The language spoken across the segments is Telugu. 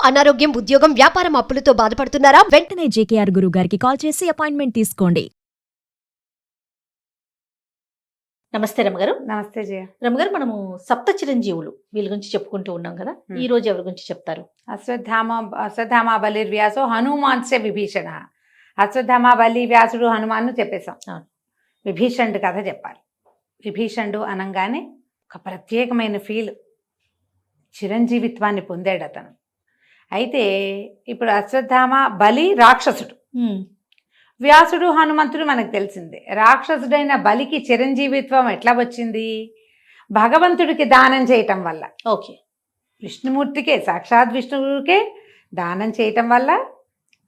అనారోగ్యం, ఉద్యోగం, వ్యాపారం అప్పులతో బాధపడుతున్నారా? వెంటనే జేకేఆర్ గురువు గారికి కాల్ చేసి అపాయింట్మెంట్ తీసుకోండి. నమస్తే రమగారు. నమస్తే జయ. రమగారు, మనము సప్త చిరంజీవులు వీళ్ళ గురించి చెప్పుకుంటూ ఉన్నాం కదా, ఈ రోజు ఎవరి గురించి చెప్తారు? అశ్వత్థామ బలిర్వ్యాసో హనుమాన్స్య విభీషణ. అశ్వత్థామ బలి వ్యాసుడు హనుమాన్ను చెప్పేశాం. విభీషణుడు కథ చెప్పాలి. విభీషణుడు అనగానే ఒక ప్రత్యేకమైన ఫీల్, చిరంజీవిత్వాన్ని పొందాడు అతను. అయితే ఇప్పుడు అశ్వత్థామ బలి రాక్షసుడు, వ్యాసుడు హనుమంతుడు మనకు తెలిసిందే. రాక్షసుడైన బలికి చిరంజీవిత్వం ఎట్లా వచ్చింది? భగవంతుడికి దానం చేయటం వల్ల. ఓకే, విష్ణుమూర్తికే, సాక్షాత్ విష్ణువుకే దానం చేయటం వల్ల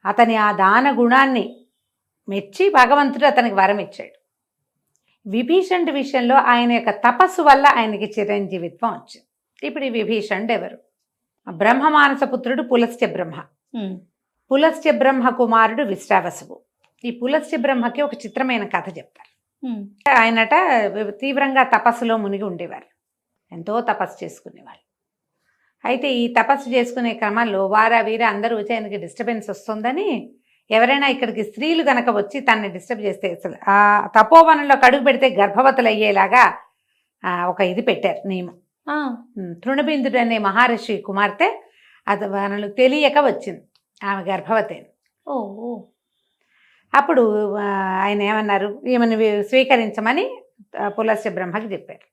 అతని ఆ దాన గుణాన్ని మెచ్చి భగవంతుడు అతనికి వరం ఇచ్చాడు. విభీషణుడి విషయంలో ఆయన యొక్క తపస్సు వల్ల ఆయనకి చిరంజీవిత్వం వచ్చింది. ఇప్పుడు ఈ విభీషణుడు ఎవరు? బ్రహ్మమానస పుత్రుడు పులస్త్య బ్రహ్మ. పులస్త్య బ్రహ్మ కుమారుడు విశ్రావసువు. ఈ పులస్త్య బ్రహ్మకి ఒక చిత్రమైన కథ చెప్తారు. ఆయనట తీవ్రంగా తపస్సులో మునిగి ఉండేవారు, ఎంతో తపస్సు చేసుకునేవాళ్ళు. అయితే ఈ తపస్సు చేసుకునే క్రమంలో వీర అందరూ వచ్చి ఆయనకి డిస్టర్బెన్స్ వస్తుందని, ఎవరైనా ఇక్కడికి స్త్రీలు కనుక వచ్చి తనని డిస్టర్బ్ చేస్తే అసలు ఆ తపోవనంలో కడుగు పెడితే గర్భవతులు అయ్యేలాగా ఒక ఇది పెట్టారు నియమం. తృణబిందుడు అనే మహర్షి కుమార్తె అది వాళ్ళకు తెలియక వచ్చింది, ఆమె గర్భవతి. అప్పుడు ఆయన ఏమన్నారు, ఈమెను స్వీకరించమని పులస్త్య బ్రహ్మకి చెప్పారు.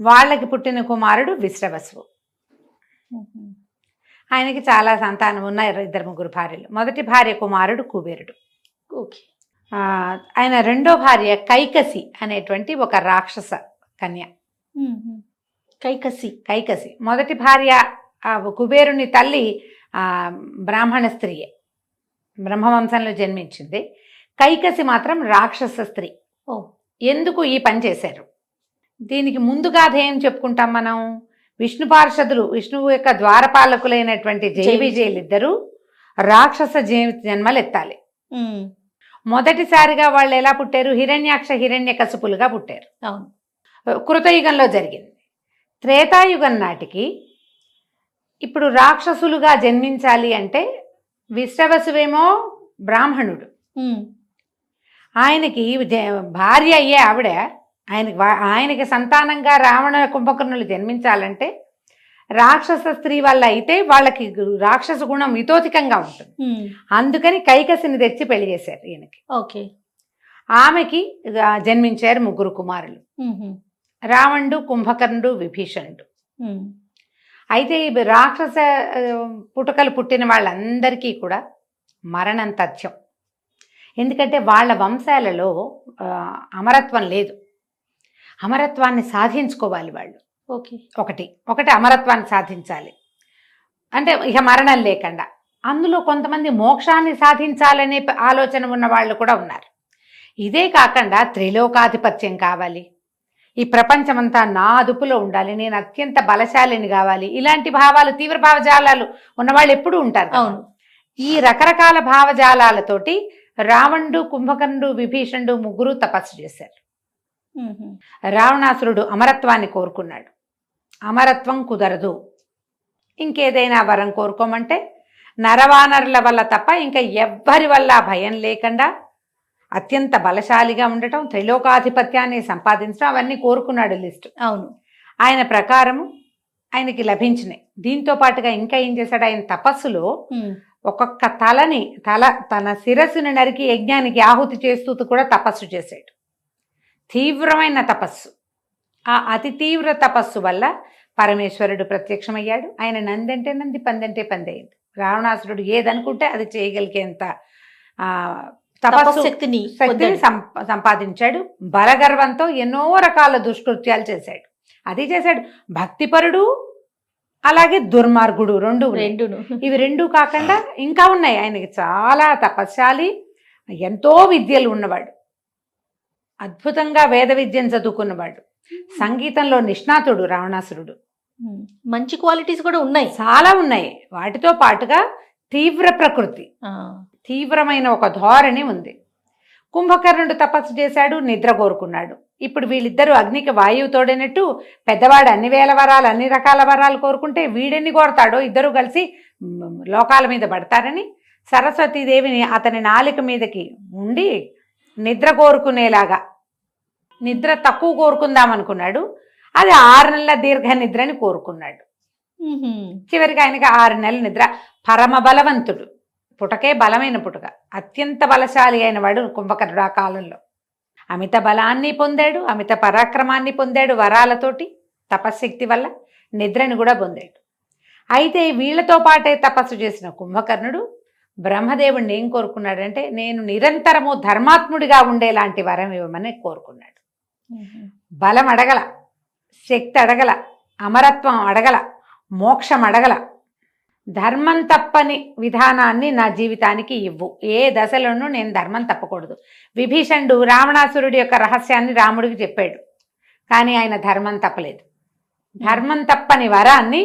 వాళ్ళకి పుట్టిన కుమారుడు విశ్రవసువు. ఆయనకి చాలా సంతానం ఉన్నారు, 2-3 భార్యలు. మొదటి భార్య కుమారుడు కుబేరుడు. ఓకే. ఆయన రెండో భార్య కైకసి అనేటువంటి ఒక రాక్షస కన్య. కైకసి మొదటి భార్య కుబేరుని తల్లి బ్రాహ్మణ స్త్రీయే, బ్రహ్మవంశంలో జన్మించింది. కైకసి మాత్రం రాక్షస స్త్రీ. ఎందుకు ఈ పని చేశారు? దీనికి ముందుగా ఏం చెప్పుకుంటాం మనం? విష్ణు పార్షదులు, విష్ణువు యొక్క ద్వారపాలకులైనటువంటి జైవిజయులు ఇద్దరు రాక్షస జన్మలు ఎత్తాలి. మొదటిసారిగా వాళ్ళు ఎలా పుట్టారు? హిరణ్యాక్ష హిరణ్యకశిపులుగా పుట్టారు. కృతయుగంలో జరిగింది. త్రేతాయుగం నాటికి ఇప్పుడు రాక్షసులుగా జన్మించాలి అంటే విశ్రవసువేమో బ్రాహ్మణుడు, ఆయనకి భార్య అయ్యే ఆవిడ, ఆయనకి సంతానంగా రావణ కుంభకర్ణులు జన్మించాలంటే రాక్షస స్త్రీ వల్ల అయితే వాళ్ళకి రాక్షస గుణం మితోతికంగా ఉంటుంది. అందుకని కైకసిని తెచ్చి పెళ్లి చేశారు ఈయనకి. ఓకే. ఆమెకి జన్మించారు 3 కుమారులు, రావణుడు, కుంభకర్ణుడు, విభీషణుడు. అయితే ఈ రాక్షస పుట్టుకలు పుట్టిన వాళ్ళందరికీ కూడా మరణం తథ్యం. ఎందుకంటే వాళ్ళ వంశాలలో అమరత్వం లేదు. అమరత్వాన్ని సాధించుకోవాలి వాళ్ళు. ఒకటి అమరత్వాన్ని సాధించాలి అంటే ఇక మరణం లేకుండా. అందులో కొంతమంది మోక్షాన్ని సాధించాలనే ఆలోచన ఉన్న వాళ్ళు కూడా ఉన్నారు. ఇదే కాకుండా త్రిలోకాధిపత్యం కావాలి, ఈ ప్రపంచమంతా నా అదుపులో ఉండాలి, నేను అత్యంత బలశాలిని కావాలి, ఇలాంటి భావాలు, తీవ్ర భావజాలాలు ఉన్నవాళ్ళు ఎప్పుడూ ఉంటారు. ఈ రకరకాల భావజాలాలతోటి రావణుడు, కుంభకర్ణుడు, విభీషణుడు 3 తపస్సు చేశారు. రావణాసురుడు అమరత్వాన్ని కోరుకున్నాడు. అమరత్వం కుదరదు, ఇంకేదైనా వరం కోరుకోమంటే నరవానరుల వల్ల తప్ప ఇంకా ఎవ్వరి వల్ల భయం లేకుండా అత్యంత బలశాలిగా ఉండటం, త్రిలోకాధిపత్యాన్ని సంపాదించడం, అవన్నీ కోరుకున్నాడు లిస్టు. ఆయన ప్రకారము ఆయనకి లభించినాయి. దీంతో పాటుగా ఇంకా ఏం చేశాడు? ఆయన తపస్సులో ఒక్కొక్క తన శిరస్సుని నరికి యజ్ఞానికి ఆహుతి చేస్తూ కూడా తపస్సు చేశాడు. తీవ్రమైన తపస్సు. ఆ అతి తీవ్ర తపస్సు వల్ల పరమేశ్వరుడు ప్రత్యక్షమయ్యాడు. ఆయన నందంటే నంది, పందంటే పంది అయింది. రావణాసురుడు ఏదనుకుంటే అది చేయగలిగేంత శక్తిని సంపాదించాడు. బలగర్వంతో ఎన్నో రకాల దుష్కృత్యాలు చేశాడు. అది చేశాడు. భక్తిపరుడు అలాగే దుర్మార్గుడు రెండును. ఇవి 2 కాకుండా ఇంకా ఉన్నాయి. ఆయనకి చాలా తపస్శాలి, ఎంతో విద్యలు ఉన్నవాడు, అద్భుతంగా వేద విద్యను చదువుకున్నవాడు, సంగీతంలో నిష్ణాతుడు రావణాసురుడు. మంచి క్వాలిటీస్ కూడా ఉన్నాయి, చాలా ఉన్నాయి. వాటితో పాటుగా తీవ్ర ప్రకృతి, తీవ్రమైన ఒక ధోరణి ఉంది. కుంభకర్ణుడు తపస్సు చేశాడు, నిద్ర కోరుకున్నాడు. ఇప్పుడు వీళ్ళిద్దరూ అగ్నికి వాయువు తోడైనట్టు పెద్దవాడు అన్ని వేల వరాలు అన్ని రకాల వరాలు కోరుకుంటే వీడెన్ని కోరతాడో ఇద్దరు కలిసి లోకాల మీద పడతారని సరస్వతీదేవిని అతని నాలిక మీదకి ఉండి నిద్ర కోరుకునేలాగా, నిద్ర తక్కువ కోరుకుందాం అనుకున్నాడు. అది 6 నెలల దీర్ఘ నిద్రని కోరుకున్నాడు. చివరికి ఆయనకి 6 నెలల నిద్ర. పరమ బలవంతుడు, పుటకే బలమైన పుటక, అత్యంత బలశాలి అయిన వాడు కుంభకర్ణుడు. ఆ కాలంలో అమిత బలాన్ని పొందాడు, అమిత పరాక్రమాన్ని పొందాడు, వరాలతోటి తపశ్శక్తి వల్ల నిద్రని కూడా పొందాడు. అయితే వీళ్లతో పాటే తపస్సు చేసిన కుంభకర్ణుడు బ్రహ్మదేవుడిని ఏం కోరుకున్నాడంటే, నేను నిరంతరము ధర్మాత్ముడిగా ఉండేలాంటి వరం ఇవ్వమని కోరుకున్నాడు. బలం అడగల, శక్తి అడగల, అమరత్వం అడగల, మోక్షం అడగల, ధర్మం తప్పని విధానాన్ని నా జీవితానికి ఇవ్వు, ఏ దశలోనూ నేను ధర్మం తప్పకూడదు. విభీషణుడు రావణాసురుడి యొక్క రహస్యాన్ని రాముడికి చెప్పాడు, కానీ ఆయన ధర్మం తప్పలేదు. ధర్మం తప్పని వరాన్ని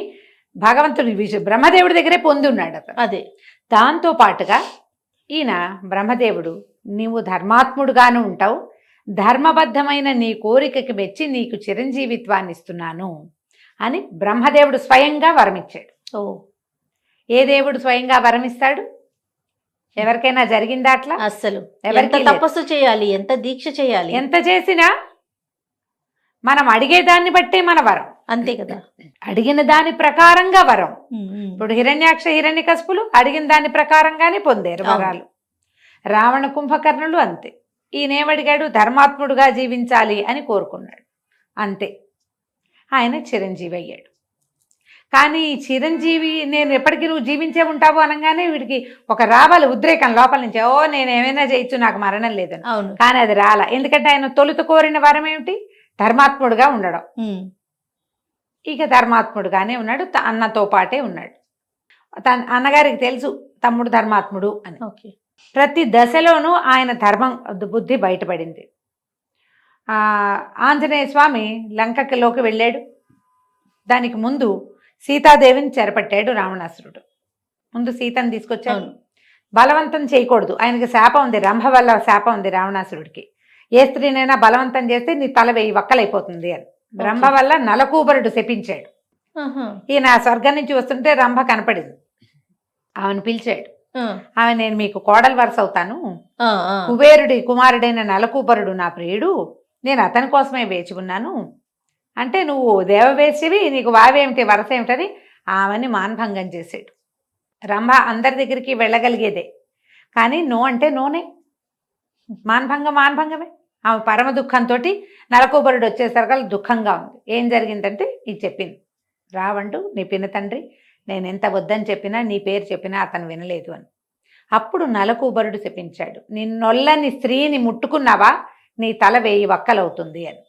భగవంతుడి బ్రహ్మదేవుడి దగ్గరే పొంది ఉన్నాడు అతను. అదే దాంతో పాటుగా ఈయన బ్రహ్మదేవుడు, నీవు ధర్మాత్ముడుగాను ఉంటావు, ధర్మబద్ధమైన నీ కోరికకి మెచ్చి నీకు చిరంజీవిత్వాన్ని ఇస్తున్నాను అని బ్రహ్మదేవుడు స్వయంగా వరమిచ్చాడు. ఓ, ఏ దేవుడు స్వయంగా వరమిస్తాడు? ఎవరికైనా జరిగిందా అట్లా? అస్సలు ఎవరికి ఎంత లేదు. తపస్సు చేయాలి, ఎంత దీక్ష చేయాలి, ఎంత చేసినా మనం అడిగేదాన్ని బట్టే మన వరం. అంతే కదా. అడిగిన దాని ప్రకారంగా వరం. ఇప్పుడు హిరణ్యాక్ష హిరణ్యకశిపులు అడిగిన దాని ప్రకారంగానే పొందారు వరాలు. రావణ కుంభకర్ణులు అంతే. ఈయనేమడిగాడు? ధర్మాత్ముడుగా జీవించాలి అని కోరుకున్నాడు, అంతే. ఆయన చిరంజీవి అయ్యాడు. కానీ ఈ చిరంజీవి నేను ఎప్పటికీ నువ్వు జీవించే ఉంటావు అనగానే వీడికి ఒక రావాలి ఉద్రేకం లోపల నుంచి, ఓ నేను ఏమైనా చేయొచ్చు, నాకు మరణం లేదని. అవును. కానీ అది రాల. ఎందుకంటే ఆయన తొలుత కోరిన వరం ఏమిటి? ధర్మాత్ముడుగా ఉండడం. ఇక ధర్మాత్ముడుగానే ఉన్నాడు, అన్నతో పాటే ఉన్నాడు. అన్నగారికి తెలుసు తమ్ముడు ధర్మాత్ముడు అని. ప్రతి దశలోనూ ఆయన ధర్మం బుద్ధి బయటపడింది. ఆంజనేయ స్వామి లంకలోకి వెళ్ళాడు. దానికి ముందు సీతాదేవిని చెరపట్టాడు రావణాసురుడు. ముందు సీతను తీసుకొచ్చాడు. బలవంతం చేయకూడదు, ఆయనకి శాపం ఉంది, రంభ వల్ల శాపం ఉంది రావణాసురుడికి. ఏ స్త్రీనైనా బలవంతం చేస్తే నీ తల 1000 వక్కలైపోతుంది అని రంభ వల్ల నలకూబరుడు శపించాడు. ఈయన స్వర్గం నుంచి వస్తుంటే రంభ కనపడింది, ఆమెను పిలిచాడు. ఆమె, నేను మీకు కోడలు వరుస అవుతాను, కుబేరుడి కుమారుడైన నలకూబరుడు నా ప్రియుడు, నేను అతని కోసమే వేచి ఉన్నాను అంటే, నువ్వు దేవవేశ్యవి, నీకు వావేమిటి వరస ఏమిటని ఆమెని మాన్భంగం చేశాడు. రంభ అందరి దగ్గరికి వెళ్ళగలిగేదే, కానీ నో అంటే నోనే. మాన్భంగమే. ఆమె పరమ దుఃఖంతో నలకూబరుడు వచ్చేసరికి దుఃఖంగా ఉంది. ఏం జరిగిందంటే ఇది చెప్పింది, రావండు నీ పిన తండ్రి, నేను ఎంత వద్దని చెప్పినా నీ పేరు చెప్పినా అతను వినలేదు అని. అప్పుడు నలకూబరుడు శపించాడు, నిన్నొల్లని స్త్రీని ముట్టుకున్నావా నీ తల 1000 వక్కలవుతుంది అని.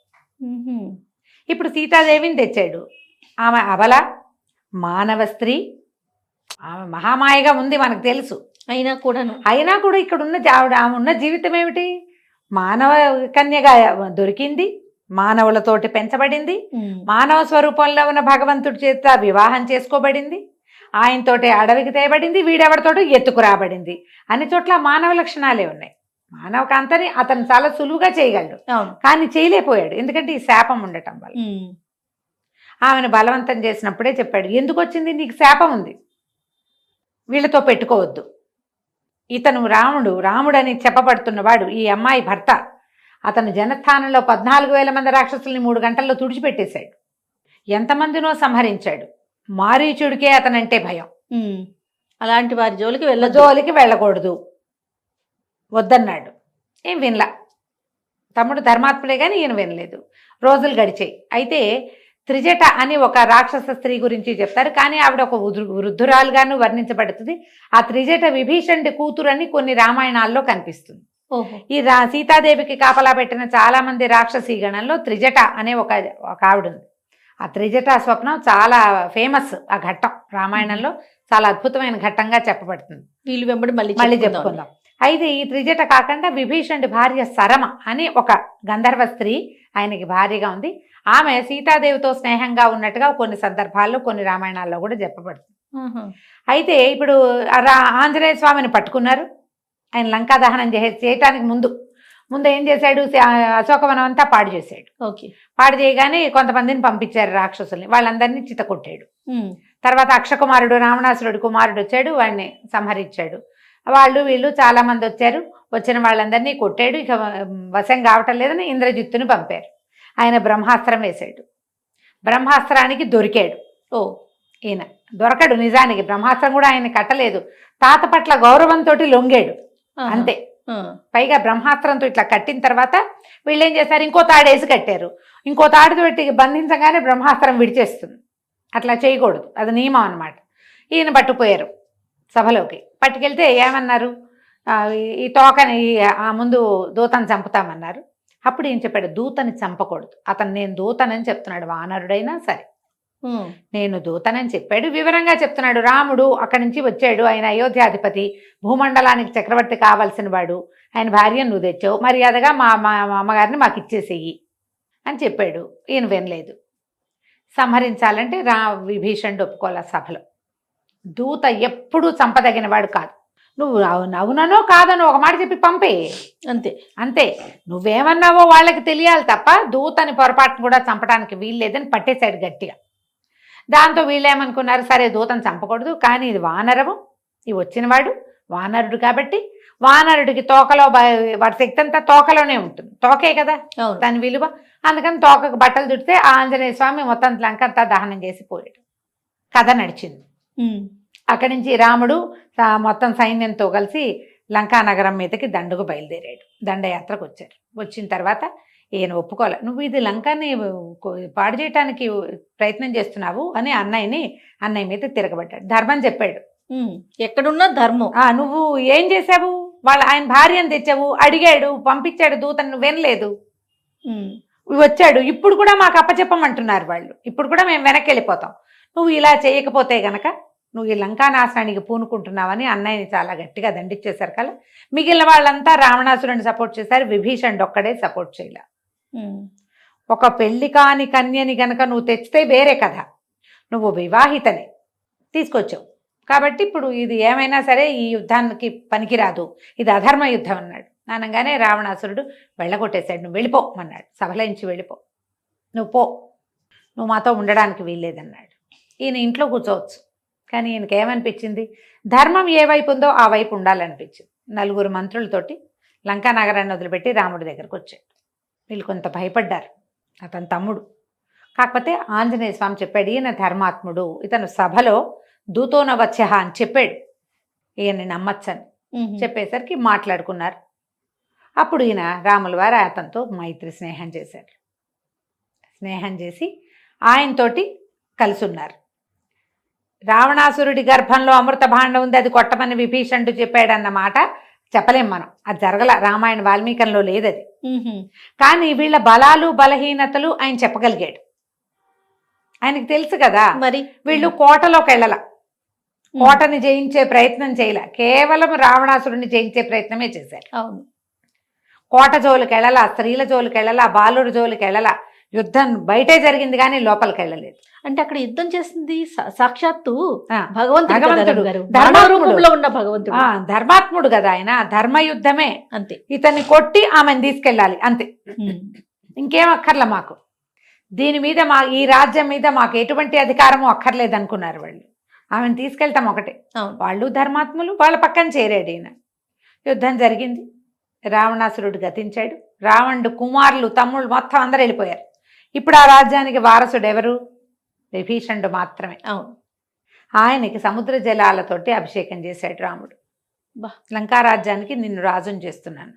ఇప్పుడు సీతాదేవిని తెచ్చాడు. ఆమె అబల మానవ స్త్రీ, ఆమె మహామాయగా ఉంది మనకు తెలుసు. అయినా కూడా ఇక్కడ ఉన్న ఆమె ఉన్న జీవితం ఏమిటి? మానవ కన్యగా దొరికింది, మానవులతోటి పెంచబడింది, మానవ స్వరూపంలో ఉన్న భగవంతుడి చేత వివాహం చేసుకోబడింది, ఆయనతోటి అడవికి తేయబడింది, వీడెవరితోటి ఎత్తుకురాబడింది. అన్ని చోట్ల మానవ లక్షణాలే ఉన్నాయి. మానవ కాంతని అతను చాలా సులువుగా చేయగలడు, కానీ చేయలేకపోయాడు, ఎందుకంటే ఈ శాపం ఉండటం వల్ల. ఆమెను బలవంతం చేసినప్పుడే చెప్పాడు, ఎందుకు వచ్చింది? నీకు శాపం ఉంది, వీళ్ళతో పెట్టుకోవద్దు. ఇతను రాముడని చెప్పబడుతున్నవాడు ఈ అమ్మాయి భర్త. అతను జనస్థానంలో 14,000 మంది రాక్షసుల్ని 3 గంటల్లో తుడిచిపెట్టేశాడు. ఎంతమందినో సంహరించాడు. మారీచుడికే అతనంటే భయం. అలాంటి వారి జోలికి వెళ్ళకూడదు వద్దన్నాడు. ఏం వినలా. తమ్ముడు ధర్మాత్ముడే కానీ ఈయన వినలేదు. రోజులు గడిచాయి. అయితే త్రిజట అని ఒక రాక్షస స్త్రీ గురించి చెప్తారు, కానీ ఆవిడ ఒక వృద్ధురాలుగాను వర్ణించబడుతుంది. ఆ త్రిజట విభీషణుడి కూతురు అని కొన్ని రామాయణాల్లో కనిపిస్తుంది. ఈ సీతాదేవికి కాపలా పెట్టిన చాలా మంది రాక్షసీ గణంలో త్రిజట అనే ఒక ఆవిడ ఉంది. ఆ త్రిజట స్వప్నం చాలా ఫేమస్. ఆ ఘట్టం రామాయణంలో చాలా అద్భుతమైన ఘట్టంగా చెప్పబడుతుంది. వీళ్ళు వెంబడి మళ్ళీ చెప్పుకుందాం. అయితే ఈ త్రిజట కాకుండా విభీషణుడి భార్య సరమ అని ఒక గంధర్వ స్త్రీ ఆయనకి భార్యగా ఉంది. ఆమె సీతాదేవితో స్నేహంగా ఉన్నట్టుగా కొన్ని సందర్భాల్లో కొన్ని రామాయణాల్లో కూడా చెప్పబడుతుంది. అయితే ఇప్పుడు ఆంజనేయ స్వామిని పట్టుకున్నారు. ఆయన లంకా దహనం చేయటానికి ముందు ముందు ఏం చేశాడు, అశోకవనం అంతా పాడు చేశాడు. ఓకే. పాడు చేయగానే కొంతమందిని పంపించారు రాక్షసుల్ని, వాళ్ళందరినీ చితకొట్టాడు. తర్వాత అక్షకుమారుడు రావణాసురుడు కుమారుడు వచ్చాడు, వాడిని సంహరించాడు. వాళ్ళు వీళ్ళు చాలా మంది వచ్చారు, వచ్చిన వాళ్ళందరినీ కొట్టాడు. ఇక వశం కావటం లేదని ఇంద్రజిత్తుని పంపారు. ఆయన బ్రహ్మాస్త్రం వేశాడు, బ్రహ్మాస్త్రానికి దొరికాడు. ఈయన దొరకడు నిజానికి, బ్రహ్మాస్త్రం కూడా ఆయన కట్టలేదు, తాత పట్ల గౌరవంతో లొంగాడు అంతే. పైగా బ్రహ్మాస్త్రంతో ఇట్లా కట్టిన తర్వాత వీళ్ళు ఏం చేశారు, ఇంకో తాడేసి కట్టారు. ఇంకో తాడుతో పెట్టి బంధించగానే బ్రహ్మాస్త్రం విడిచేస్తుంది. అట్లా చేయకూడదు, అది నియమం అన్నమాట. ఈయన పట్టుకుపోయారు సభలోకి. పట్టుకెళ్తే ఏమన్నారు, ఈ తోకని ఆ ముందు దూతని చంపుతామన్నారు. అప్పుడు ఏం చెప్పాడు, దూతని చంపకూడదు, అతను నేను దూతనని చెప్తున్నాడు, వానరుడైనా సరే నేను దూతనని చెప్పాడు. వివరంగా చెప్తున్నాడు. రాముడు అక్కడి నుంచి వచ్చాడు, ఆయన అయోధ్యాధిపతి, భూమండలానికి చక్రవర్తి కావాల్సిన వాడు, ఆయన భార్యను నువ్వు తెచ్చావు, మర్యాదగా మా అమ్మగారిని మాకు ఇచ్చేసేయి అని చెప్పాడు. ఈయన వినలేదు. సంహరించాలంటే విభీషణుడు ఒప్పుకోలే సభలో. దూత ఎప్పుడూ చంపదగిన వాడు కాదు. నువ్వు అవుననో కాదనో ఒక మాట చెప్పి పంపే, అంతే అంతే. నువ్వేమన్నావో వాళ్ళకి తెలియాలి తప్ప దూతని పొరపాటును కూడా చంపడానికి వీల్లేదని పట్టేశాడు గట్టిగా. దాంతో వీళ్ళేమనుకున్నారు, సరే దూతను చంపకూడదు, కానీ ఇది వానరము, ఇది వచ్చినవాడు వానరుడు కాబట్టి వానరుడికి తోకలో వాడి శక్తి అంతా తోకలోనే ఉంటుంది, తోకే కదా దాని విలువ. అందుకని తోకకు బట్టలు చుడితే ఆంజనేయ స్వామి మొత్తం లంక అంతా దహనం చేసి పోయాడు. కథ నడిచింది. అక్కడి నుంచి రాముడు మొత్తం సైన్యంతో కలిసి లంకా నగరం మీదకి దండుకు బయలుదేరాడు. దండయాత్రకు వచ్చారు. వచ్చిన తర్వాత ఈయన ఒప్పుకోలే, నువ్వు ఇది లంకాని పాడు చేయటానికి ప్రయత్నం చేస్తున్నావు అని అన్నయ్య మీద తిరగబడ్డాడు. ధర్మం చెప్పాడు, ఎక్కడున్నా ధర్మం. నువ్వు ఏం చేసావు, ఆయన భార్యను తెచ్చావు, అడిగాడు, పంపించాడు దూతను, నువ్వు వినలేదు, వచ్చాడు. ఇప్పుడు కూడా మాకు అప్పచెప్పమంటున్నారు వాళ్ళు, ఇప్పుడు కూడా మేము వెనక్కి వెళ్ళిపోతాం, నువ్వు ఇలా చేయకపోతే గనక నువ్వు ఈ లంకానాశనానికి పూనుకుంటున్నావని అన్నయ్యని చాలా గట్టిగా దండించేశారు కదా. మిగిలిన వాళ్ళంతా రావణాసురుని సపోర్ట్ చేశారు, విభీషణుడు ఒక్కడే సపోర్ట్ చేయలే. ఒక పెళ్లి కాని కన్యని గనక నువ్వు తెచ్చితే వేరే కథ, నువ్వు వివాహితని తీసుకొచ్చావు కాబట్టి ఇప్పుడు ఇది ఏమైనా సరే ఈ యుద్ధానికి పనికిరాదు, ఇది అధర్మ యుద్ధం అన్నాడు. అనగానే రావణాసురుడు వెళ్ళగొట్టేశాడు. నువ్వు వెళ్ళిపోమన్నాడు, సభలోంచి వెళ్ళిపో, నువ్వు మాతో ఉండడానికి వీల్లేదన్నాడు. ఈయన ఇంట్లో కూర్చోవచ్చు, కానీ ఈయనకి ఏమనిపించింది, ధర్మం ఏ వైపు ఉందో ఆ వైపు ఉండాలనిపించింది. 4 మంత్రులతోటి లంకా నగరాన్ని వదిలిపెట్టి రాముడి దగ్గరకు వచ్చాడు. వీళ్ళు కొంత భయపడ్డారు, అతని తమ్ముడు. కాకపోతే ఆంజనేయ స్వామి చెప్పాడు, ఈయన ధర్మాత్ముడు, ఇతను సభలో దూతోన వచ్చహ అని చెప్పాడు, ఈయన్ని నమ్మచ్చని చెప్పేసరికి మాట్లాడుకున్నారు. అప్పుడు ఈయన రాముల వారు అతనితో మైత్రి స్నేహం చేశారు. స్నేహం చేసి ఆయనతోటి కలిసి ఉన్నారు. రావణాసురుడి గర్భంలో అమృత భాండం ఉంది, అది కొట్టమని విభీషణుడు చెప్పాడన్న మాట చెప్పలేం మనం, అది జరగల, రామాయణ వాల్మీకంలో లేదు అది. కానీ వీళ్ళ బలాలు బలహీనతలు ఆయన చెప్పగలిగాడు. ఆయనకు తెలుసు కదా, మరి వీళ్ళు కోటలోకి వెళ్ళాల, కోటని జయించే ప్రయత్నం చేయలే, కేవలం రావణాసురుడిని జయించే ప్రయత్నమే చేశారు. అవును, కోట జోలికి వెళ్ళాల, స్త్రీల జోలికి వెళ్ళాల, బాలుడి జోలికి వెళ్ళాల, యుద్ధం బయటే జరిగింది కానీ లోపలికి వెళ్ళలేదు. అంటే అక్కడ యుద్ధం చేసింది సాక్షాత్తు భగవంతుడు, రూపంలో ఉన్న భగవంతుడు, ధర్మాత్ముడు కదా ఆయన, ధర్మయుద్ధమే అంతే. ఇతన్ని కొట్టి ఆమెను తీసుకెళ్ళాలి అంతే, ఇంకేం అక్కర్లే మాకు, దీని మీద ఈ రాజ్యం మీద మాకు ఎటువంటి అధికారము అక్కర్లేదు అనుకున్నారు వాళ్ళు. ఆమెను తీసుకెళ్తాం ఒకటే, వాళ్ళు ధర్మాత్ములు, వాళ్ళ పక్కన చేరాడు ఈయన. యుద్ధం జరిగింది, రావణాసురుడు గతించాడు, రావణుడు కుమారులు తమ్ముళ్ళు మొత్తం అందరూ వెళ్ళిపోయారు. ఇప్పుడు ఆ రాజ్యానికి వారసుడు ఎవరు, విభీషణుడు మాత్రమే. ఆయనకి సముద్ర జలాలతోటి అభిషేకం చేశాడు రాముడు. లంకా రాజ్యానికి నిన్ను రాజుని చేస్తున్నాను,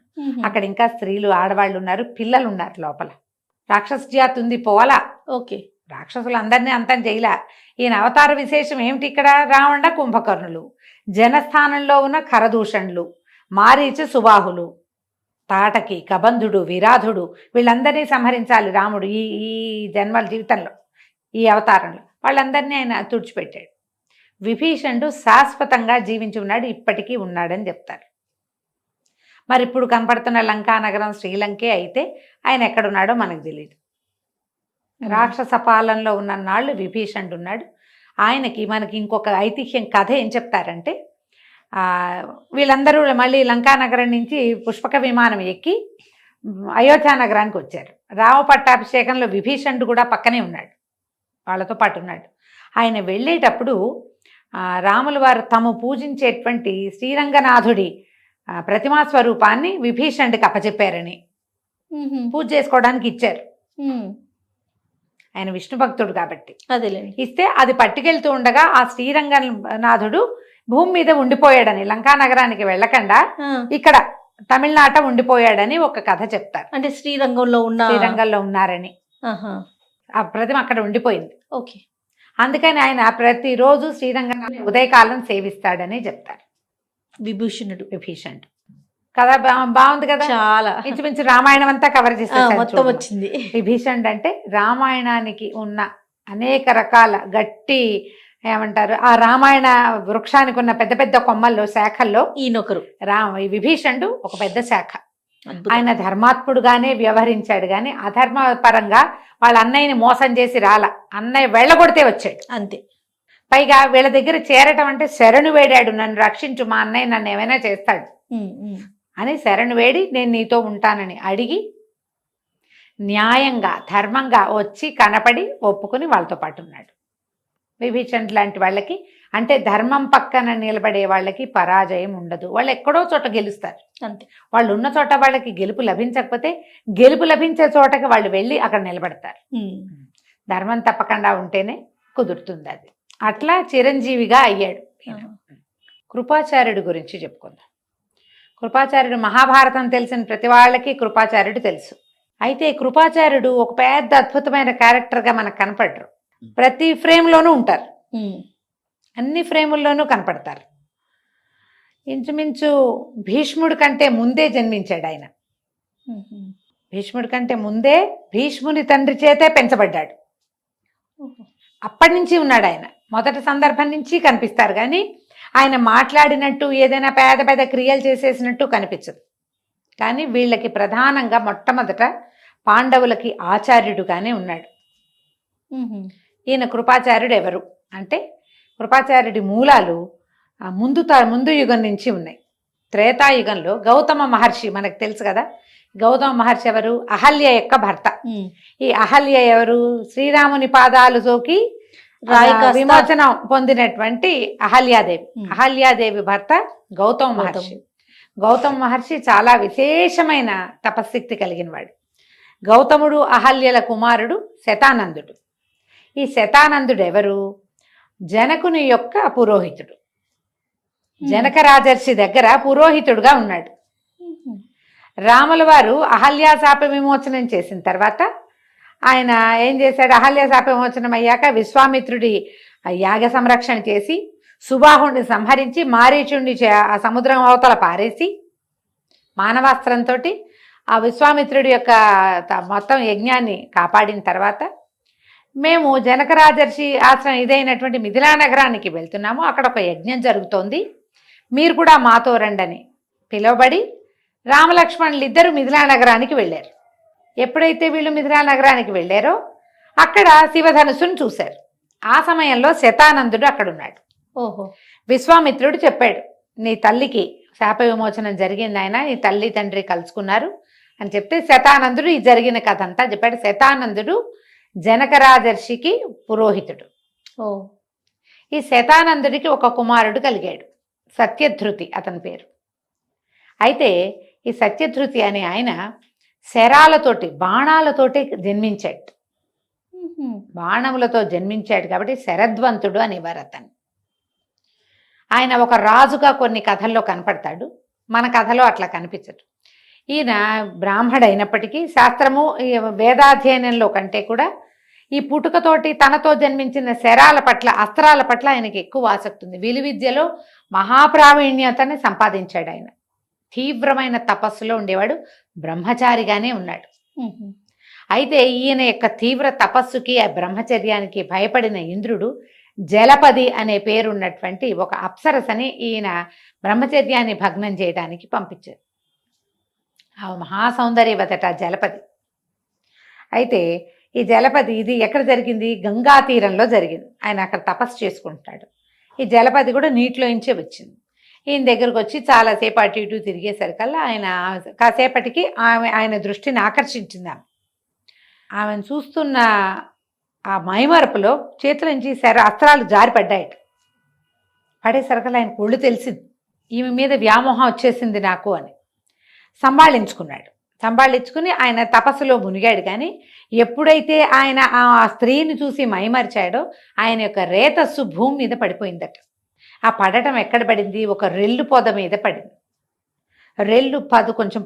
అక్కడ ఇంకా స్త్రీలు ఆడవాళ్ళు ఉన్నారు, పిల్లలు ఉన్నారు, లోపల రాక్షస జాతి ఉంది, పోవాలా. ఓకే, రాక్షసులు అందరినీ అంతం చేయలా. ఈయన అవతార విశేషం ఏమిటి, ఇక్కడ రావణ కుంభకర్ణులు, జనస్థానంలో ఉన్న ఖరదూషణులు, మారీచ సుబాహులు, తాటకి కబంధుడు విరాధుడు, వీళ్ళందరినీ సంహరించాలి రాముడు ఈ జన్మల జీవితంలో, ఈ అవతారంలో. వాళ్ళందరినీ ఆయన తుడిచిపెట్టాడు. విభీషణుడు శాశ్వతంగా జీవించి ఉన్నాడు, ఇప్పటికీ ఉన్నాడని చెప్తారు. మరి ఇప్పుడు కనపడుతున్న లంకా నగరం శ్రీలంకే అయితే ఆయన ఎక్కడున్నాడో మనకు తెలియదు. రాక్షస పాలనలో ఉన్న నాళ్ళు విభీషణుడు ఉన్నాడు. ఆయనకి మనకి ఇంకొక ఐతిహ్యం కథ ఏం చెప్తారంటే, వీళ్ళందరూ మళ్ళీ లంకా నగరం నుంచి పుష్పక విమానం ఎక్కి అయోధ్య నగరానికి వచ్చారు. రామ పట్టాభిషేకంలో విభీషణుడు కూడా పక్కనే ఉన్నాడు, వాళ్ళతో పాటు ఉన్నాడు. ఆయన వెళ్ళేటప్పుడు రాముల వారు తాము పూజించేటువంటి శ్రీరంగనాథుడి ప్రతిమా స్వరూపాన్ని విభీషణుడికి అప్పచెప్పారని పూజ చేసుకోవడానికి ఇచ్చారు. ఆయన విష్ణు భక్తుడు కాబట్టి అదేలేండి. ఇస్తే అది పట్టుకెళ్తూ ఉండగా ఆ శ్రీరంగనాథుడు భూమి మీద ఉండిపోయాడని, లంకా నగరానికి వెళ్ళకుండా ఇక్కడ తమిళనాట ఉండిపోయాడని ఒక కథ చెప్తారు. అంటే శ్రీరంగంలో ఉన్నారని ఆ ప్రతిమ అక్కడ ఉండిపోయింది. ఓకే. అందుకని ఆయన ప్రతిరోజు శ్రీరంగనాథుని ఉదయకాలం సేవిస్తాడని చెప్తారు. విభీషణుడు కదా, బాగుంది కదా, చాలా ఇంచుమించు రామాయణం అంతా కవర్ చేసేసారు. మొత్తం వచ్చింది. విభీషణుడు అంటే రామాయణానికి ఉన్న అనేక రకాల గట్టి ఏమంటారు, ఆ రామాయణ వృక్షానికి ఉన్న పెద్ద పెద్ద కొమ్మల్లో శాఖల్లో ఈయనొకరు. ఈ విభీషణుడు ఒక పెద్ద శాఖ. ఆయన ధర్మాత్ముడుగానే వ్యవహరించాడు, కానీ అధర్మ పరంగా వాళ్ళ అన్నయ్యని మోసం చేసి అన్నయ్య వెళ్ళగొడితే వచ్చాడు అంతే. పైగా వీళ్ళ దగ్గర చేరటం అంటే శరణు వేడాడు, నన్ను రక్షించు, మా అన్నయ్య నన్ను ఏమైనా చేస్తాడు అని శరణు వేడి నేను నీతో ఉంటానని అడిగి న్యాయంగా ధర్మంగా వచ్చి కనపడి ఒప్పుకుని వాళ్ళతో పాటు ఉన్నాడు. విభీషణుడు లాంటి వాళ్ళకి, అంటే ధర్మం పక్కన నిలబడే వాళ్ళకి పరాజయం ఉండదు. వాళ్ళు ఎక్కడో చోట గెలుస్తారు అంతే. వాళ్ళు ఉన్న చోట వాళ్ళకి గెలుపు లభించకపోతే గెలుపు లభించే చోటకి వాళ్ళు వెళ్ళి అక్కడ నిలబడతారు. ధర్మం తప్పకుండా ఉంటేనే కుదురుతుంది అది. అట్లా చిరంజీవిగా అయ్యాడు. కృపాచార్యుడి గురించి చెప్పుకుందాం. కృపాచార్యుడు మహాభారతం తెలిసిన ప్రతి వాళ్ళకి కృపాచార్యుడు తెలుసు. అయితే కృపాచార్యుడు ఒక పెద్ద అద్భుతమైన క్యారెక్టర్గా మనకు కనపడరు. ప్రతి ఫ్రేమ్లోనూ ఉంటారు, అన్ని ఫ్రేముల్లోనూ కనపడతారు. ఇంచుమించు భీష్ముడి కంటే ముందే జన్మించాడు ఆయన. భీష్ముడి కంటే ముందే భీష్ముని తండ్రి చేతే పెంచబడ్డాడు. అప్పటి నుంచి ఉన్నాడు ఆయన. మొదటి సందర్భం నుంచి కనిపిస్తారు, కానీ ఆయన మాట్లాడినట్టు ఏదైనా పెద్ద పెద్ద క్రియలు చేసేసినట్టు కనిపించదు. కానీ వీళ్ళకి ప్రధానంగా మొట్టమొదట పాండవులకి ఆచార్యుడుగానే ఉన్నాడు. ఈయన కృపాచార్యుడు ఎవరు అంటే, కృపాచార్యుడి మూలాలు ముందు యుగం నుంచి ఉన్నాయి. త్రేతాయుగంలో గౌతమ మహర్షి మనకు తెలుసు కదా. గౌతమ మహర్షి ఎవరు? అహల్య యొక్క భర్త. ఈ అహల్య ఎవరు? శ్రీరాముని పాదాలు సోకి విమోచనం పొందినటువంటి అహల్యాదేవి. అహల్యాదేవి భర్త గౌతమ మహర్షి. గౌతమ మహర్షి చాలా విశేషమైన తపశక్తి కలిగిన వాడు. గౌతముడు అహల్యల కుమారుడు శతానందుడు. ఈ శతానందుడు ఎవరు? జనకుని యొక్క పురోహితుడు. జనక రాజర్షి దగ్గర పురోహితుడుగా ఉన్నాడు. రాముల వారు అహల్యా శాప విమోచనం చేసిన తర్వాత ఆయన ఏం చేశాడు? అహల్యా శాప విమోచనం అయ్యాక విశ్వామిత్రుడి యాగ సంరక్షణ చేసి సుబాహుడిని సంహరించి మారీచుడిని ఆ సముద్రం అవతల పారేసి మానవాస్త్రంతో ఆ విశ్వామిత్రుడి యొక్క మొత్తం యజ్ఞాన్ని కాపాడిన తర్వాత మేము జనక రాజర్షి ఆశ్రమం ఇదైనటువంటి మిథిలా నగరానికి వెళ్తున్నాము, అక్కడ ఒక యజ్ఞం జరుగుతోంది, మీరు కూడా మాతో రండని పిలువబడి రామలక్ష్మణులు ఇద్దరు మిథిలా నగరానికి వెళ్ళారు. ఎప్పుడైతే వీళ్ళు మిథిలా నగరానికి వెళ్ళారో అక్కడ శివధనుసును చూశారు. ఆ సమయంలో శతానందుడు అక్కడున్నాడు. విశ్వామిత్రుడు చెప్పాడు, నీ తల్లికి శాప విమోచనం జరిగింది, ఆయన నీ తల్లి తండ్రి కలుసుకున్నారు అని చెప్తే శతానందుడు ఈ జరిగిన కథ అంతా చెప్పాడు. శతానందుడు జనకరాజర్షికి పురోహితుడు. ఈ శతానందుడికి ఒక కుమారుడు కలిగాడు, సత్యధృతి అతని పేరు. అయితే ఈ సత్యధృతి అనే ఆయన శరాలతోటి బాణాలతోటి జన్మించాడు. బాణములతో జన్మించాడు కాబట్టి శరద్వంతుడు అనేవారు అతన్ని. ఆయన ఒక రాజుగా కొన్ని కథల్లో కనపడతాడు, మన కథలో అట్లా కనిపించడు. ఈయన బ్రాహ్మడు అయినప్పటికీ శాస్త్రము వేదాధ్యయనంలో కంటే కూడా ఈ పుట్టుకతోటి తనతో జన్మించిన శరాల పట్ల అస్త్రాల పట్ల ఆయనకి ఎక్కువ ఆసక్తి ఉంది. విలువిద్యలో మహాప్రావీణ్యతని సంపాదించాడు ఆయన. తీవ్రమైన తపస్సులో ఉండేవాడు, బ్రహ్మచారిగానే ఉన్నాడు. అయితే ఈయన యొక్క తీవ్ర తపస్సుకి ఆ బ్రహ్మచర్యానికి భయపడిన ఇంద్రుడు జలపది అనే పేరున్నటువంటి ఒక అప్సరసని ఈయన బ్రహ్మచర్యాన్ని భగ్నం చేయడానికి పంపించారు. ఆ మహాసౌందర్యవతట జలపది. అయితే ఈ జలపది ఇది ఎక్కడ జరిగింది? గంగా తీరంలో జరిగింది. ఆయన అక్కడ తపస్సు చేసుకుంటాడు. ఈ జలపది కూడా నీటిలోంచే వచ్చింది. ఈయన దగ్గరకు వచ్చి చాలాసేపు అటు ఇటు తిరిగేసరికల్లా ఆయన కాసేపటికి ఆయన దృష్టిని ఆకర్షించింది ఆమెను చూస్తున్న ఆ మైమరపులో చేతుల నుంచి అస్త్రాలు జారిపడ్డాయట. పడేసరికల్లా ఆయన ఒళ్ళు తెలిసింది, ఈమె మీద వ్యామోహం వచ్చేసింది నాకు అని. సంభాళించుకుని ఆయన తపస్సులో మునిగాడు. కానీ ఎప్పుడైతే ఆయన ఆ స్త్రీని చూసి మైమరిచాడో ఆయన యొక్క రేతస్సు భూమి మీద పడిపోయిందట. ఆ పడటం ఎక్కడ పడింది? ఒక రెల్లు పొద మీద పడింది. రెల్లు కొంచెం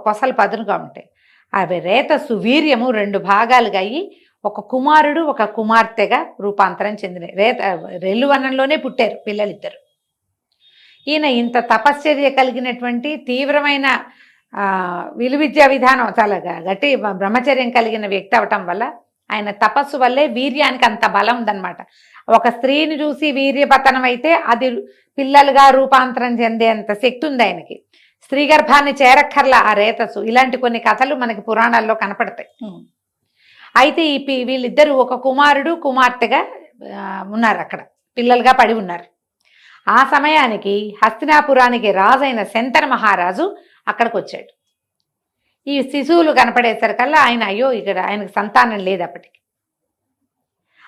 కొసలు పదునుగా ఉంటాయి. అవి రేతస్సు వీర్యము 2 భాగాలుగా అయ్యి ఒక కుమారుడు ఒక కుమార్తెగా రూపాంతరం చెందినాయి. రెల్లు వనంలోనే పుట్టారు పిల్లలిద్దరు. ఈయన ఇంత తపశ్చర్య కలిగినటువంటి తీవ్రమైన విలువిద్యా విధానం చాలా గట్టి బ్రహ్మచర్యం కలిగిన వ్యక్తి అవటం వల్ల ఆయన తపస్సు వల్లే వీర్యానికి అంత బలం ఉందన్నమాట. ఒక స్త్రీని చూసి వీర్యపతనం అయితే అది పిల్లలుగా రూపాంతరం చెందేంత శక్తి ఉంది ఆయనకి. స్త్రీ గర్భాన్ని చేరక్కర్లా ఆ రేతస్సు. ఇలాంటి కొన్ని కథలు మనకి పురాణాల్లో కనపడతాయి. అయితే వీళ్ళిద్దరూ ఒక కుమారుడు కుమార్తెగా ఉన్నారు, అక్కడ పిల్లలుగా పడి ఉన్నారు. ఆ సమయానికి హస్తినాపురానికి రాజైన శంతన మహారాజు అక్కడికి వచ్చాడు. ఈ శిశువులు కనపడేసరికల్లా ఆయన అయ్యో ఇక్కడ ఆయనకు సంతానం లేదు అప్పటికి.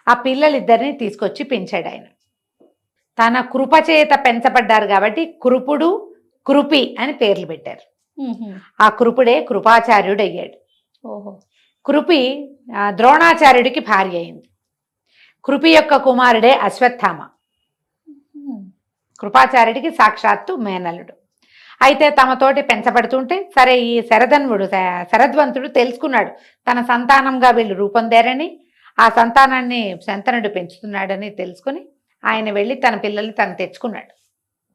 ఆ పిల్లలిద్దరిని తీసుకొచ్చి పెంచాడు ఆయన. తన కృపచేత పెంచబడ్డారు కాబట్టి కృపుడు కృపి అని పేర్లు పెట్టారు. ఆ కృపుడే కృపాచార్యుడు అయ్యాడు. కృపి ద్రోణాచార్యుడికి భార్య అయింది. కృపి యొక్క కుమారుడే అశ్వత్థామ, కృపాచార్యుడికి సాక్షాత్తు మేనల్లుడు. అయితే తమతోటి పెంచబడుతుంటే సరే ఈ శరద్వంతుడు తెలుసుకున్నాడు తన సంతానంగా వీళ్ళు రూపొందారని, ఆ సంతానాన్ని శంతనుడు పెంచుతున్నాడని తెలుసుకుని ఆయన వెళ్ళి తన పిల్లల్ని తను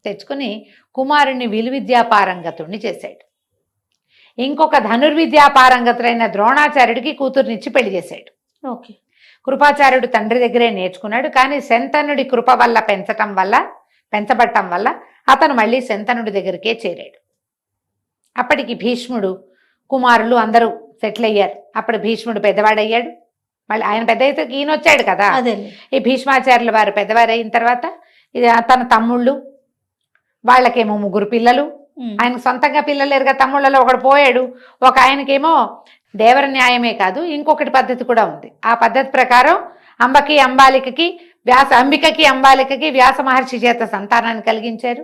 తెచ్చుకుని కుమారుణ్ణి విలువిద్యాపారంగతుడిని చేశాడు. ఇంకొక ధనుర్విద్యాపారంగతుడైన ద్రోణాచార్యుడికి కూతురునిచ్చి పెళ్లి చేశాడు. కృపాచార్యుడు తండ్రి దగ్గరే నేర్చుకున్నాడు. కానీ శంతనుడి కృప వల్ల పెంచబడటం వల్ల అతను మళ్ళీ శంతనుడి దగ్గరికే చేరాడు. అప్పటికి భీష్ముడు కుమారులు అందరూ సెటిల్ అయ్యారు. అప్పుడు భీష్ముడు పెద్దవాడయ్యాడు. మళ్ళీ ఆయన పెద్ద అయితే ఈయన వచ్చాడు కదా. ఈ భీష్మాచార్యుల వారు పెద్దవారు అయిన తర్వాత తన తమ్ముళ్ళు, వాళ్ళకేమో 3 పిల్లలు. ఆయనకు సొంతంగా పిల్లలు లేరుగా, తమ్ముళ్ళలో ఒకడు పోయాడు. ఒక ఆయనకేమో దేవర న్యాయమే కాదు ఇంకొకటి పద్ధతి కూడా ఉంది. ఆ పద్ధతి ప్రకారం అంబికకి అంబాలికకి వ్యాస మహర్షి చేత సంతానాన్ని కలిగించారు.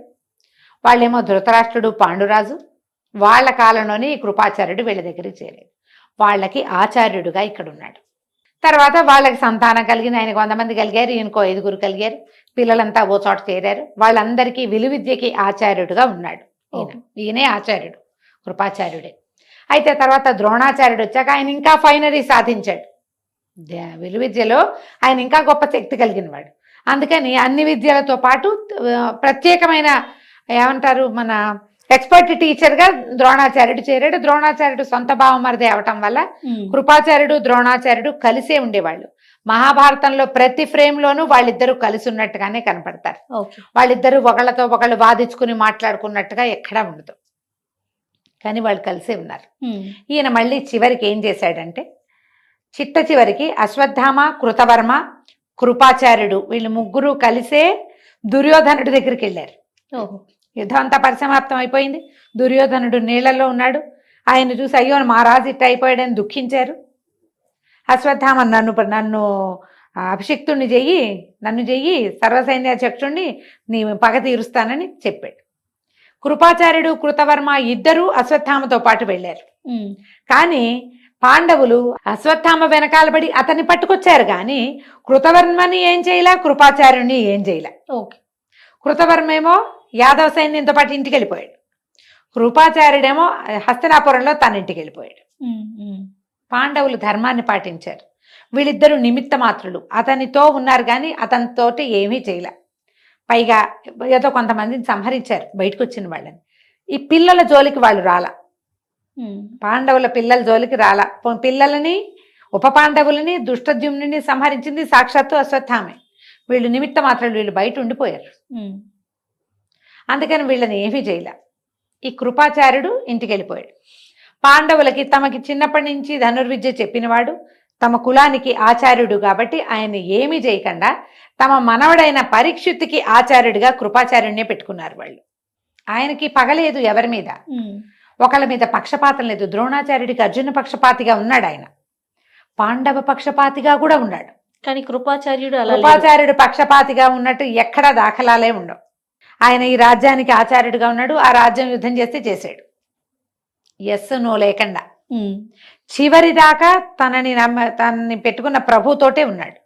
వాళ్ళేమో ధృతరాష్ట్రుడు పాండురాజు. వాళ్ళ కాలంలోనే ఈ కృపాచార్యుడు వీళ్ళ దగ్గరికి చేరాడు. వాళ్ళకి ఆచార్యుడుగా ఇక్కడ ఉన్నాడు. తర్వాత వాళ్ళకి సంతానం కలిగింది. ఆయనకు 100 మంది కలిగారు, ఈయనకో 5 కలిగారు. పిల్లలంతా ఓ చోట చేరారు. వాళ్ళందరికీ విలువిద్యకి ఆచార్యుడుగా ఉన్నాడు. ఈయనే ఆచార్యుడు, కృపాచార్యుడే. అయితే తర్వాత ద్రోణాచార్యుడు వచ్చాక ఆయన ఇంకా ఫైనరీ సాధించాడు. విలువిద్యలో ఆయన ఇంకా గొప్ప శక్తి కలిగిన వాడు. అందుకని అన్ని విద్యలతో పాటు ప్రత్యేకమైన ఏమంటారు మన ఎక్స్పర్ట్ టీచర్గా ద్రోణాచార్యుడు చేరాడు. ద్రోణాచార్యుడు సొంత భావమరిది అవటం వల్ల కృపాచార్యుడు ద్రోణాచార్యుడు కలిసే ఉండేవాళ్ళు. మహాభారతంలో ప్రతి ఫ్రేమ్లోనూ వాళ్ళిద్దరూ కలిసి ఉన్నట్టుగానే కనపడతారు. వాళ్ళిద్దరూ ఒకళ్ళతో ఒకళ్ళు వాదించుకుని మాట్లాడుకున్నట్టుగా ఎక్కడా ఉండదు, కానీ వాళ్ళు కలిసే ఉన్నారు. ఈయన మళ్ళీ చివరికి ఏం చేశాడంటే చివరికి అశ్వత్థామ, కృతవర్మ, కృపాచార్యుడు వీళ్ళు 3 కలిసే దుర్యోధనుడి దగ్గరికి వెళ్ళారు. యుద్ధం అంతా పరిసమాప్తం అయిపోయింది. దుర్యోధనుడు నీళ్లలో ఉన్నాడు. ఆయన చూసి అయ్యో మా రాజు ఇట్ట అయిపోయాడని దుఃఖించారు. అశ్వత్థామ నన్ను అభిషిక్తుణ్ణి నన్ను చెయ్యి సర్వసైన్యాధ్యక్షుణ్ణి నీ పగ తీరుస్తానని చెప్పాడు. కృపాచార్యుడు కృతవర్మ ఇద్దరూ అశ్వత్థామతో పాటు వెళ్ళారు. కానీ పాండవులు అశ్వత్థామ వెనకాలబడి అతన్ని పట్టుకొచ్చారు. కానీ కృతవర్మని ఏం చేయలే, కృపాచార్యుని ఏం చేయలే. కృతవర్మేమో యాదవ సైన్యంతో పాటు ఇంటికి వెళ్ళిపోయాడు. కృపాచార్యుడేమో హస్తినాపురంలో తన ఇంటికి వెళ్ళిపోయాడు. పాండవులు ధర్మాన్ని పాటించారు. వీళ్ళిద్దరూ నిమిత్త మాత్రులు. అతనితో ఉన్నారు కానీ అతనితోటి ఏమీ చేయలే. పైగా ఏదో కొంతమందిని సంహరించారు బయటకు వచ్చిన వాళ్ళని. ఈ పిల్లల జోలికి వాళ్ళు రాలా. పాండవుల పిల్లల జోలికి రాలా. పిల్లలని ఉప పాండవులని దుష్టద్యుమ్నుని సంహరించింది సాక్షాత్తు అశ్వత్థామే. వీళ్ళు నిమిత్త మాత్రులు, వీళ్ళు బయట ఉండిపోయారు. అందుకని వీళ్ళని ఏమీ చేయలే. ఈ కృపాచార్యుడు ఇంటికి వెళ్ళిపోయాడు. పాండవులకి తమకి చిన్నప్పటి నుంచి ధనుర్విద్య చెప్పినవాడు, తమ కులానికి ఆచార్యుడు కాబట్టి ఆయన ఏమీ చేయకుండా తమ మనవడైన పరీక్షిత్తుకి ఆచార్యుడిగా కృపాచార్యుడినే పెట్టుకున్నారు వాళ్ళు. ఆయనకి పగలేదు ఎవరి మీద, ఒకళ్ళ మీద పక్షపాతం లేదు. ద్రోణాచార్యుడికి అర్జున పక్షపాతిగా ఉన్నాడు ఆయన, పాండవ పక్షపాతిగా కూడా ఉన్నాడు. కానీ కృపాచార్యుడు అలా లేదు. కృపాచార్యుడు పక్షపాతిగా ఉన్నట్టు ఎక్కడా దాఖలాలే ఉండవు. ఆయన ఈ రాజ్యానికి ఆచార్యుడిగా ఉన్నాడు, ఆ రాజ్యం యుద్ధం చేస్తే చేశాడు, ఎస్ నో లేకుండా. చివరి దాకా తనని పెట్టుకున్న ప్రభుతోటే ఉన్నాడు.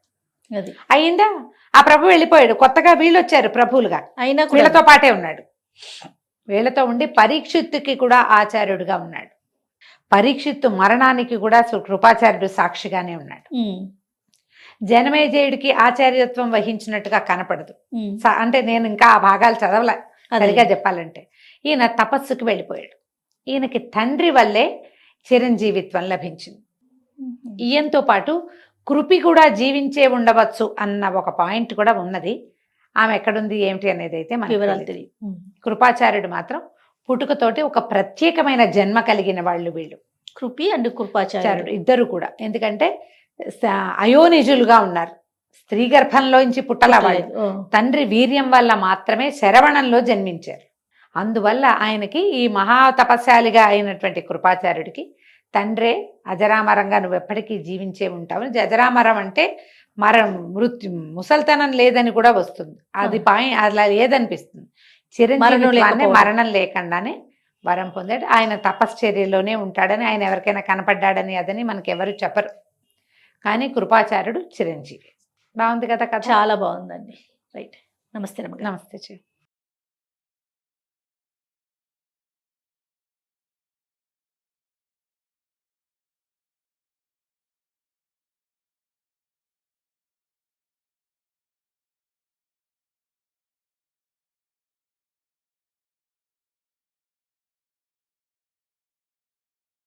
అది అయిందా, ఆ ప్రభు వెళ్ళిపోయాడు, కొత్తగా వీళ్ళు వచ్చారు ప్రభువులుగా, అయినా కూడా వీళ్ళతో పాటే ఉన్నాడు. వీళ్ళతో ఉండి పరీక్షిత్తుకి కూడా ఆచార్యుడిగా ఉన్నాడు. పరీక్షిత్తు మరణానికి కూడా కృపాచార్యుడు సాక్షిగానే ఉన్నాడు. జనమేజయుడికి ఆచార్యత్వం వహించినట్టుగా కనపడదు. అంటే నేను ఇంకా ఆ భాగాలు చదవలే సరిగా చెప్పాలంటే. ఈయన తపస్సుకి వెళ్ళిపోయాడు. ఈయనకి తండ్రి వల్లే చిరంజీవిత్వం లభించింది. ఈయనతో పాటు కృపి కూడా జీవించే ఉండవచ్చు అన్న ఒక పాయింట్ కూడా ఉన్నది. ఆమె ఎక్కడుంది ఏమిటి అనేది అయితే మనకి వివరాలు తెలియదు. తెలియదు. కృపాచార్యుడు మాత్రం పుట్టుకతోటి ఒక ప్రత్యేకమైన జన్మ కలిగిన వాళ్ళు వీళ్ళు, కృపి అండ్ కృపాచార్యుడు ఆచార్యుడు ఇద్దరు కూడా. ఎందుకంటే అయోనిజులుగా ఉన్నారు, స్త్రీ గర్భంలోంచి పుట్టల వాళ్ళు. తండ్రి వీర్యం వల్ల మాత్రమే శరవణంలో జన్మించారు. అందువల్ల ఆయనకి ఈ మహా తపస్యాలిగా అయినటువంటి కృపాచార్యుడికి తండ్రే అజరామరంగా నువ్వు ఎప్పటికీ జీవించే ఉంటావు. అజరామరం అంటే ముసల్తనం లేదని కూడా వస్తుంది, అది అలా లేదనిపిస్తుంది. చిరంజీవి మరణం లేకుండానే వరం పొందాడు. ఆయన తపశ్చర్యలోనే ఉంటాడని, ఆయన ఎవరికైనా కనపడ్డాడని అదని మనకెవరు చెప్పరు. కానీ కృపాచార్యుడు చిరంజీవి. బాగుంది కదా కథ? చాలా బాగుందండి. రైట్. నమస్తే. నమస్తే.